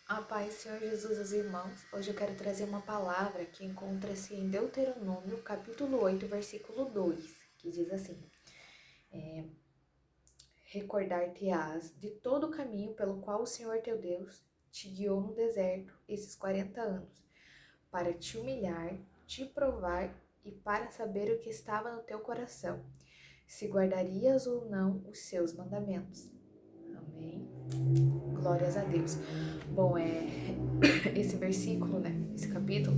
A paz, Senhor Jesus, os irmãos. Hoje eu quero trazer uma palavra que encontra-se em Deuteronômio, capítulo 8, versículo 2, que diz assim: Recordar-te-ás de todo o caminho pelo qual o Senhor teu Deus te guiou no deserto esses 40 anos, para te humilhar, te provar e para saber o que estava no teu coração, se guardarias ou não os seus mandamentos. Amém. Glórias a Deus. Bom, esse versículo, né? Esse capítulo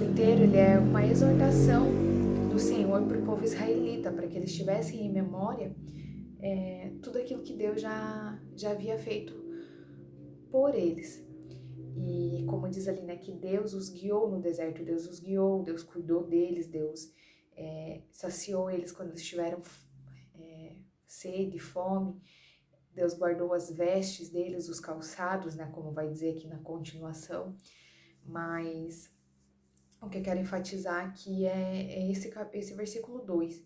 inteiro, ele é uma exortação do Senhor para o povo israelita, para que eles tivessem em memória tudo aquilo que Deus já havia feito por eles. E como diz ali, né, que Deus os guiou no deserto, Deus os guiou, Deus cuidou deles, Deus saciou eles quando eles tiveram sede, fome. Deus guardou as vestes deles, os calçados, né, como vai dizer aqui na continuação. Mas o que eu quero enfatizar aqui é esse versículo 2,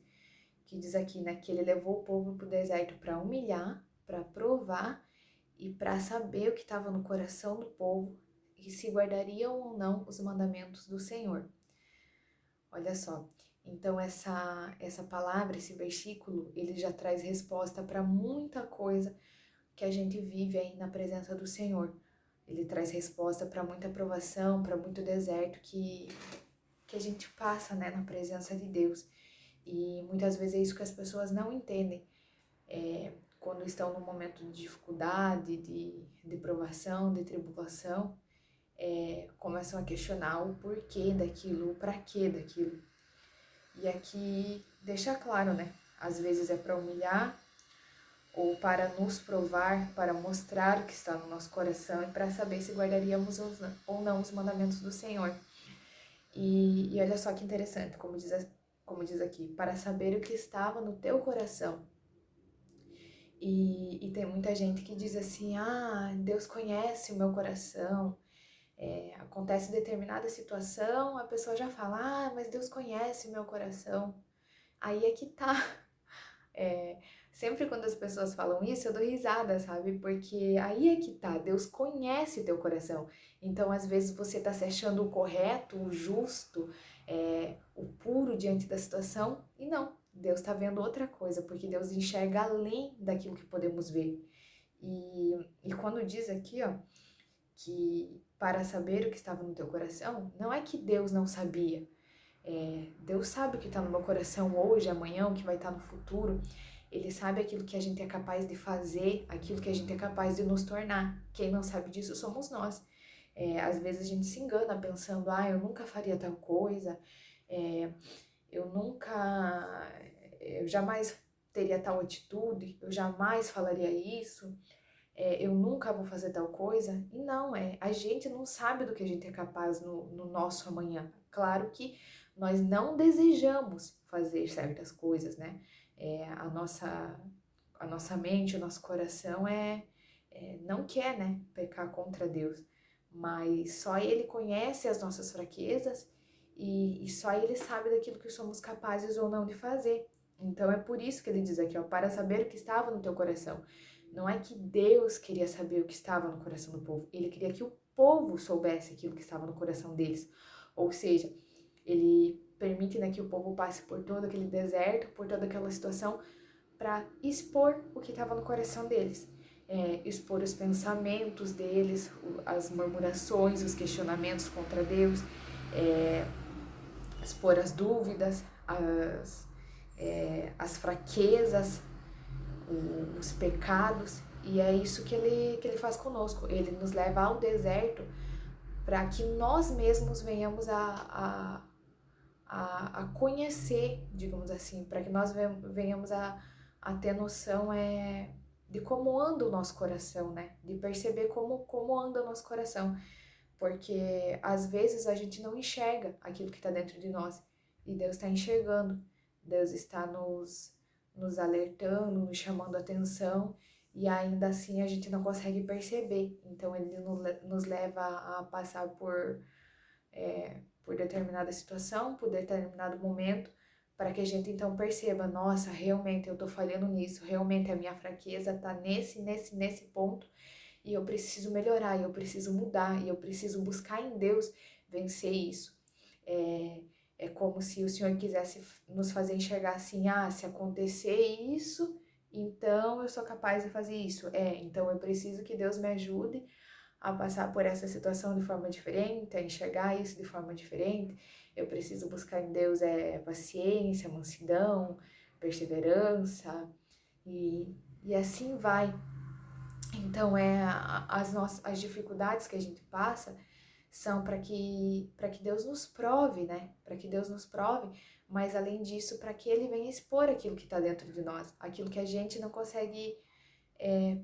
que diz aqui, né, que ele levou o povo para o deserto para humilhar, para provar e para saber o que estava no coração do povo e se guardariam ou não os mandamentos do Senhor. Olha só, então essa palavra, esse versículo, ele já traz resposta para muita coisa que a gente vive aí na presença do Senhor. Ele traz resposta para muita provação, para muito deserto que a gente passa, né, na presença de Deus. E muitas vezes é isso que as pessoas não entendem. Quando estão num momento de dificuldade, de provação, de tribulação, começam a questionar o porquê daquilo, o pra quê daquilo. E aqui deixa claro, né? Às vezes é para humilhar, ou para nos provar, para mostrar o que está no nosso coração e para saber se guardaríamos ou não os mandamentos do Senhor. E olha só que interessante, como diz aqui, para saber o que estava no teu coração. E tem muita gente que diz assim, Deus conhece o meu coração. Acontece determinada situação, a pessoa já fala, mas Deus conhece o meu coração. Aí é que tá. É, sempre quando as pessoas falam isso, eu dou risada, sabe? Porque aí é que tá, Deus conhece teu coração. Então, às vezes, você tá se achando o correto, o justo, o puro diante da situação, e não, Deus tá vendo outra coisa, porque Deus enxerga além daquilo que podemos ver. E quando diz aqui, ó, que para saber o que estava no teu coração, não é que Deus não sabia. Deus sabe o que está no meu coração hoje, amanhã, o que vai estar no futuro. Ele sabe aquilo que a gente é capaz de fazer, aquilo que a gente é capaz de nos tornar. Quem não sabe disso somos nós. Às vezes a gente se engana pensando, eu nunca faria tal coisa, é, eu nunca, eu jamais teria tal atitude, eu jamais falaria isso, eu nunca vou fazer tal coisa. E não, a gente não sabe do que a gente é capaz no nosso amanhã. Claro que nós não desejamos fazer certas coisas, né? A nossa mente, o nosso coração não quer, né, pecar contra Deus. Mas só Ele conhece as nossas fraquezas e só Ele sabe daquilo que somos capazes ou não de fazer. Então é por isso que ele diz aqui, ó, para saber o que estava no teu coração. Não é que Deus queria saber o que estava no coração do povo, ele queria que o povo soubesse aquilo que estava no coração deles. Ou seja, ele permite, né, que o povo passe por todo aquele deserto, por toda aquela situação, para expor o que estava no coração deles. Expor os pensamentos deles, as murmurações, os questionamentos contra Deus, expor as dúvidas, as fraquezas, os pecados, e é isso que ele faz conosco. Ele nos leva ao deserto para que nós mesmos venhamos a conhecer, digamos assim, para que nós venhamos a ter noção de como anda o nosso coração, né? De perceber como anda o nosso coração. Porque às vezes a gente não enxerga aquilo que está dentro de nós e Deus está enxergando. Deus está nos alertando, nos chamando a atenção e ainda assim a gente não consegue perceber. Então ele nos leva a passar por determinada situação, por determinado momento, para que a gente então perceba, nossa, realmente eu tô falhando nisso, realmente a minha fraqueza tá nesse ponto, e eu preciso melhorar, e eu preciso mudar, e eu preciso buscar em Deus vencer isso. É como se o Senhor quisesse nos fazer enxergar assim, se acontecer isso, então eu sou capaz de fazer isso. Então eu preciso que Deus me ajude a passar por essa situação de forma diferente, a enxergar isso de forma diferente. Eu preciso buscar em Deus paciência, mansidão, perseverança e assim vai. Então as dificuldades que a gente passa são para que Deus nos prove, né? Para que Deus nos prove, mas além disso, para que Ele venha expor aquilo que está dentro de nós, aquilo que a gente não consegue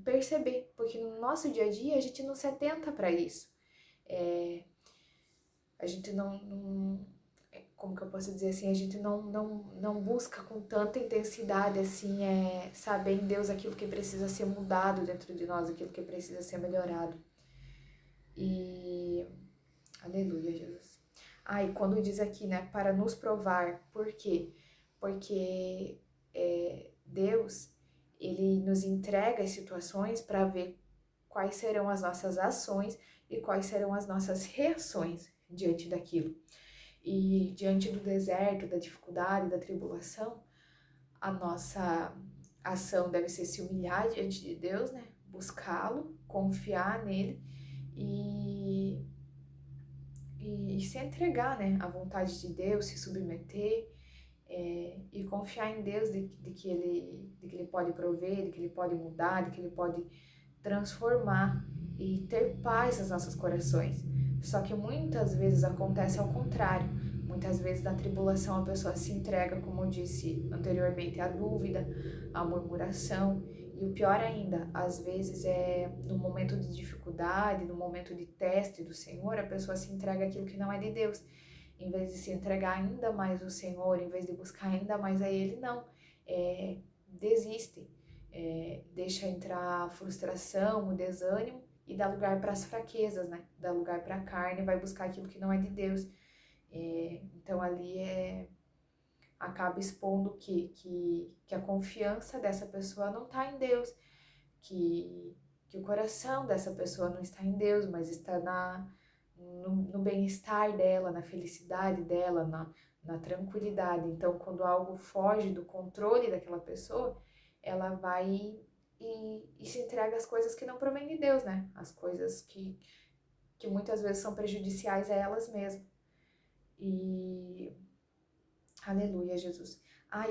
perceber, porque no nosso dia a dia a gente não se atenta para isso. A gente como que eu posso dizer assim, a gente não busca com tanta intensidade assim, saber em Deus aquilo que precisa ser mudado dentro de nós, aquilo que precisa ser melhorado. E aleluia, Jesus. E quando diz aqui, né, para nos provar, por quê? Porque Deus, Ele nos entrega as situações para ver quais serão as nossas ações e quais serão as nossas reações diante daquilo. E diante do deserto, da dificuldade, da tribulação, a nossa ação deve ser se humilhar diante de Deus, né? Buscá-lo, confiar nele e se entregar, né, à vontade de Deus, se submeter e confiar em Deus de que ele pode prover, de que Ele pode mudar, de que Ele pode transformar e ter paz nos nossos corações. Só que muitas vezes acontece ao contrário. Muitas vezes na tribulação a pessoa se entrega, como eu disse anteriormente, à dúvida, à murmuração. E o pior ainda, às vezes no momento de dificuldade, no momento de teste do Senhor, a pessoa se entrega àquilo que não é de Deus. Em vez de se entregar ainda mais ao Senhor, em vez de buscar ainda mais a Ele, não. Desiste. Deixa entrar a frustração, o desânimo e dá lugar para as fraquezas, né? Dá lugar para a carne, vai buscar aquilo que não é de Deus. Então ali acaba expondo que a confiança dessa pessoa não está em Deus, que o coração dessa pessoa não está em Deus, mas está no bem-estar dela, na felicidade dela, na tranquilidade. Então, quando algo foge do controle daquela pessoa, ela vai e se entrega às coisas que não provêm de Deus, né? As coisas que muitas vezes são prejudiciais a elas mesmas. E aleluia, Jesus.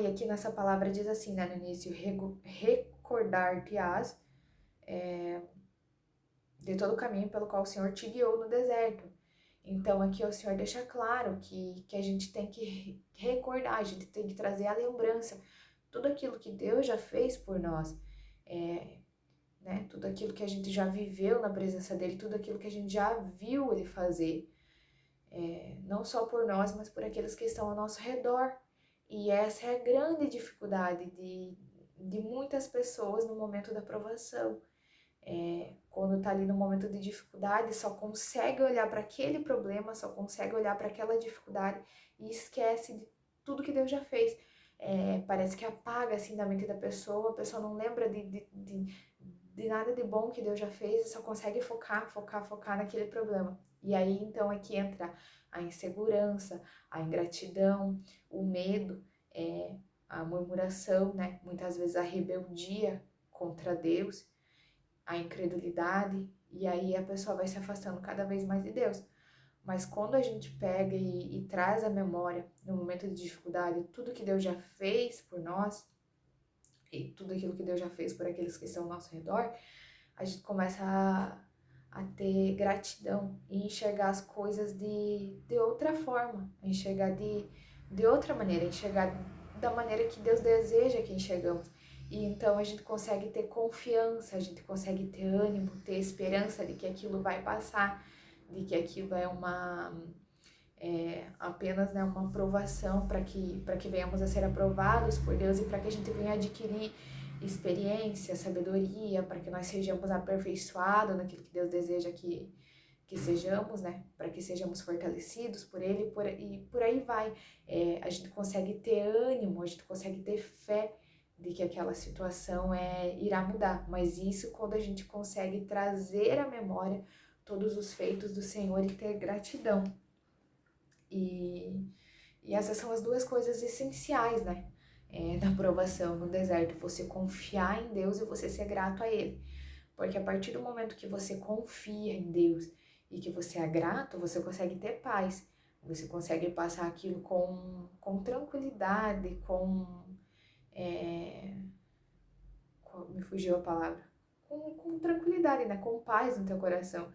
E aqui nessa palavra diz assim, né, no início, recordar-te-ás de todo o caminho pelo qual o Senhor te guiou no deserto. Então aqui o Senhor deixa claro que a gente tem que recordar, a gente tem que trazer à lembrança tudo aquilo que Deus já fez por nós, né? Tudo aquilo que a gente já viveu na presença dEle, tudo aquilo que a gente já viu Ele fazer, não só por nós, mas por aqueles que estão ao nosso redor. E essa é a grande dificuldade de muitas pessoas no momento da provação. Quando está ali no momento de dificuldade, só consegue olhar para aquele problema, só consegue olhar para aquela dificuldade e esquece de tudo que Deus já fez. Parece que apaga assim da mente da pessoa, a pessoa não lembra de nada de bom que Deus já fez e só consegue focar naquele problema. E aí então é que entra a insegurança, a ingratidão, o medo, a murmuração, né? Muitas vezes a rebeldia contra Deus, a incredulidade, e aí a pessoa vai se afastando cada vez mais de Deus. Mas quando a gente pega e traz à memória, no momento de dificuldade, tudo que Deus já fez por nós, e tudo aquilo que Deus já fez por aqueles que estão ao nosso redor, a gente começa a ter gratidão e enxergar as coisas de outra forma, a enxergar de outra maneira, a enxergar da maneira que Deus deseja que enxergamos. E então a gente consegue ter confiança, a gente consegue ter ânimo, ter esperança de que aquilo vai passar, de que aquilo é apenas, né, uma aprovação para que venhamos a ser aprovados por Deus e para que a gente venha adquirir experiência, sabedoria, para que nós sejamos aperfeiçoados naquilo que Deus deseja que sejamos, né, para que sejamos fortalecidos por Ele e por aí vai. A gente consegue ter ânimo, a gente consegue ter fé de que aquela situação irá mudar, mas isso quando a gente consegue trazer à memória todos os feitos do Senhor e ter gratidão. E essas são as duas coisas essenciais, né? Da provação no deserto, você confiar em Deus e você ser grato a Ele. Porque a partir do momento que você confia em Deus e que você é grato, você consegue ter paz. Você consegue passar aquilo com tranquilidade, me fugiu a palavra. Com tranquilidade, né? Com paz no teu coração.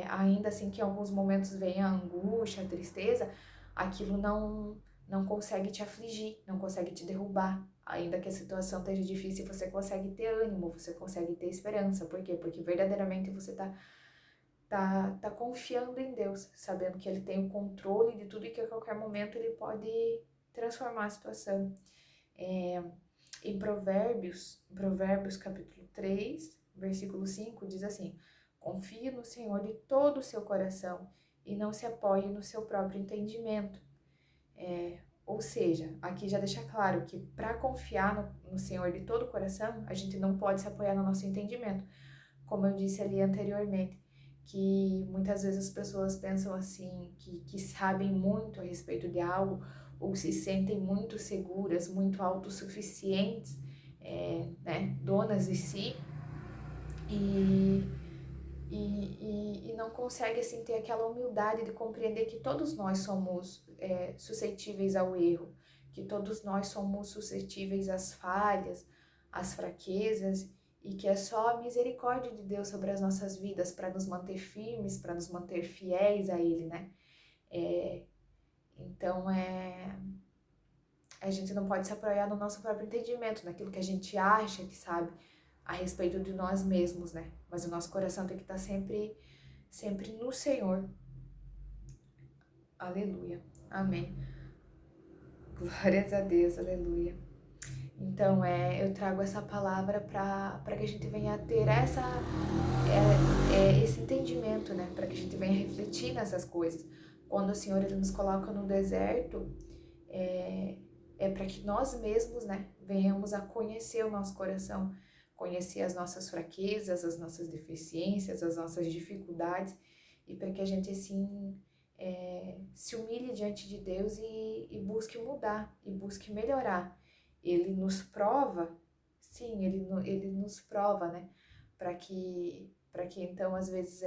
Ainda assim que em alguns momentos venha a angústia, a tristeza, aquilo não consegue te afligir, não consegue te derrubar. Ainda que a situação esteja difícil, você consegue ter ânimo, você consegue ter esperança. Por quê? Porque verdadeiramente você tá confiando em Deus, sabendo que Ele tem o controle de tudo e que a qualquer momento Ele pode transformar a situação. Em Provérbios capítulo 3, versículo 5, diz assim: confie no Senhor de todo o seu coração e não se apoie no seu próprio entendimento. Ou seja, aqui já deixa claro que para confiar no Senhor de todo o coração, a gente não pode se apoiar no nosso entendimento. Como eu disse ali anteriormente, que muitas vezes as pessoas pensam assim, que sabem muito a respeito de algo, ou se sentem muito seguras, muito autossuficientes, né, donas de si, e não consegue assim ter aquela humildade de compreender que todos nós somos suscetíveis ao erro, que todos nós somos suscetíveis às falhas, às fraquezas, e que é só a misericórdia de Deus sobre as nossas vidas para nos manter firmes, para nos manter fiéis a Ele, né? Então, a gente não pode se apoiar no nosso próprio entendimento, naquilo que a gente acha que sabe a respeito de nós mesmos, né? Mas o nosso coração tem que estar sempre no Senhor. Aleluia. Amém. Glórias a Deus, aleluia. Então, eu trago essa palavra para que a gente venha ter esse entendimento, né? Para que a gente venha refletir nessas coisas. Quando o Senhor ele nos coloca no deserto, para que nós mesmos, né, venhamos a conhecer o nosso coração, conhecer as nossas fraquezas, as nossas deficiências, as nossas dificuldades, e para que a gente, assim, se humilhe diante de Deus e busque mudar, e busque melhorar. Ele nos prova, sim, ele nos prova, né, para que então, às vezes,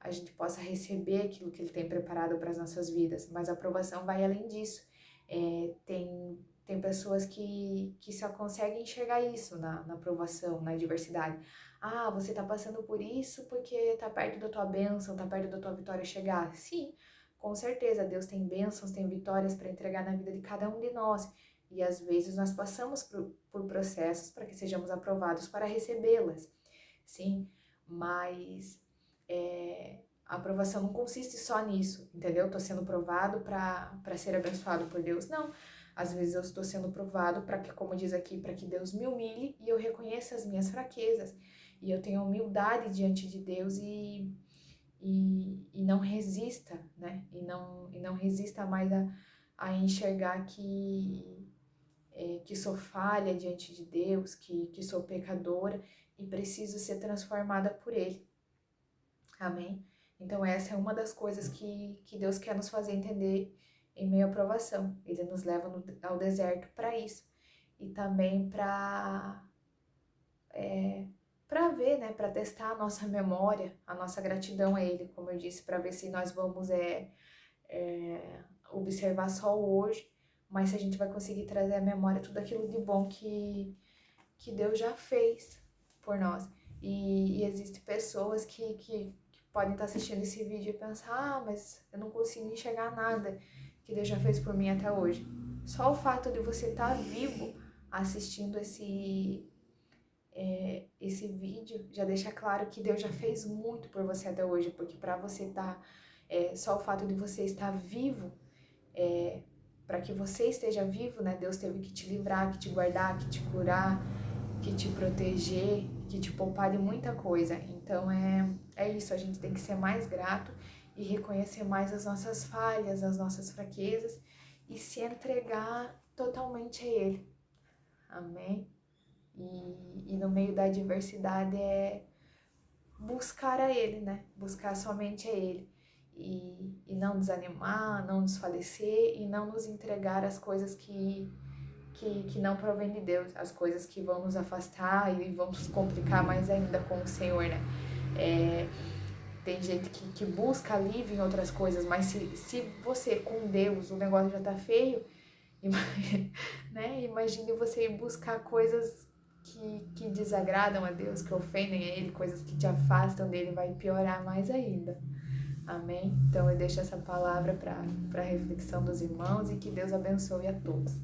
a gente possa receber aquilo que Ele tem preparado para as nossas vidas, mas a aprovação vai além disso. Tem pessoas que só conseguem enxergar isso na aprovação, na adversidade. Ah, você está passando por isso porque está perto da tua bênção, está perto da tua vitória chegar. Sim, com certeza, Deus tem bênçãos, tem vitórias para entregar na vida de cada um de nós. E às vezes nós passamos por processos para que sejamos aprovados para recebê-las. Sim, mas a aprovação não consiste só nisso, entendeu? Estou sendo provado para ser abençoado por Deus. Não, às vezes eu estou sendo provado para que, como diz aqui, para que Deus me humilhe e eu reconheça as minhas fraquezas. E eu tenha humildade diante de Deus e não resista, né? E não resista mais a enxergar que sou falha diante de Deus, que sou pecadora e preciso ser transformada por Ele. Amém? Então essa é uma das coisas que Deus quer nos fazer entender em meio à provação. Ele nos leva ao deserto para isso. E também para ver, né, para testar a nossa memória, a nossa gratidão a Ele, como eu disse, para ver se nós vamos observar só o hoje, mas se a gente vai conseguir trazer à memória tudo aquilo de bom que Deus já fez por nós. E existem pessoas que podem estar assistindo esse vídeo e pensar, mas eu não consigo enxergar nada que Deus já fez por mim até hoje. Só o fato de você estar vivo assistindo esse vídeo já deixa claro que Deus já fez muito por você até hoje, porque para você estar, só o fato de você estar vivo, para que você esteja vivo, né, Deus teve que te livrar, que te guardar, que te curar, que te proteger, que te poupar de muita coisa. Então é isso, a gente tem que ser mais grato e reconhecer mais as nossas falhas, as nossas fraquezas e se entregar totalmente a Ele. Amém? E no meio da adversidade é buscar a Ele, né? Buscar somente a Ele. E não desanimar, não desfalecer e não nos entregar às coisas que não provém de Deus, as coisas que vão nos afastar e vão nos complicar mais ainda com o Senhor, né? Tem gente que busca alívio em outras coisas, mas se você com Deus o negócio já tá feio, né? Imagine você ir buscar coisas que desagradam a Deus, que ofendem a Ele, coisas que te afastam dele, vai piorar mais ainda. Amém? Então eu deixo essa palavra para reflexão dos irmãos e que Deus abençoe a todos.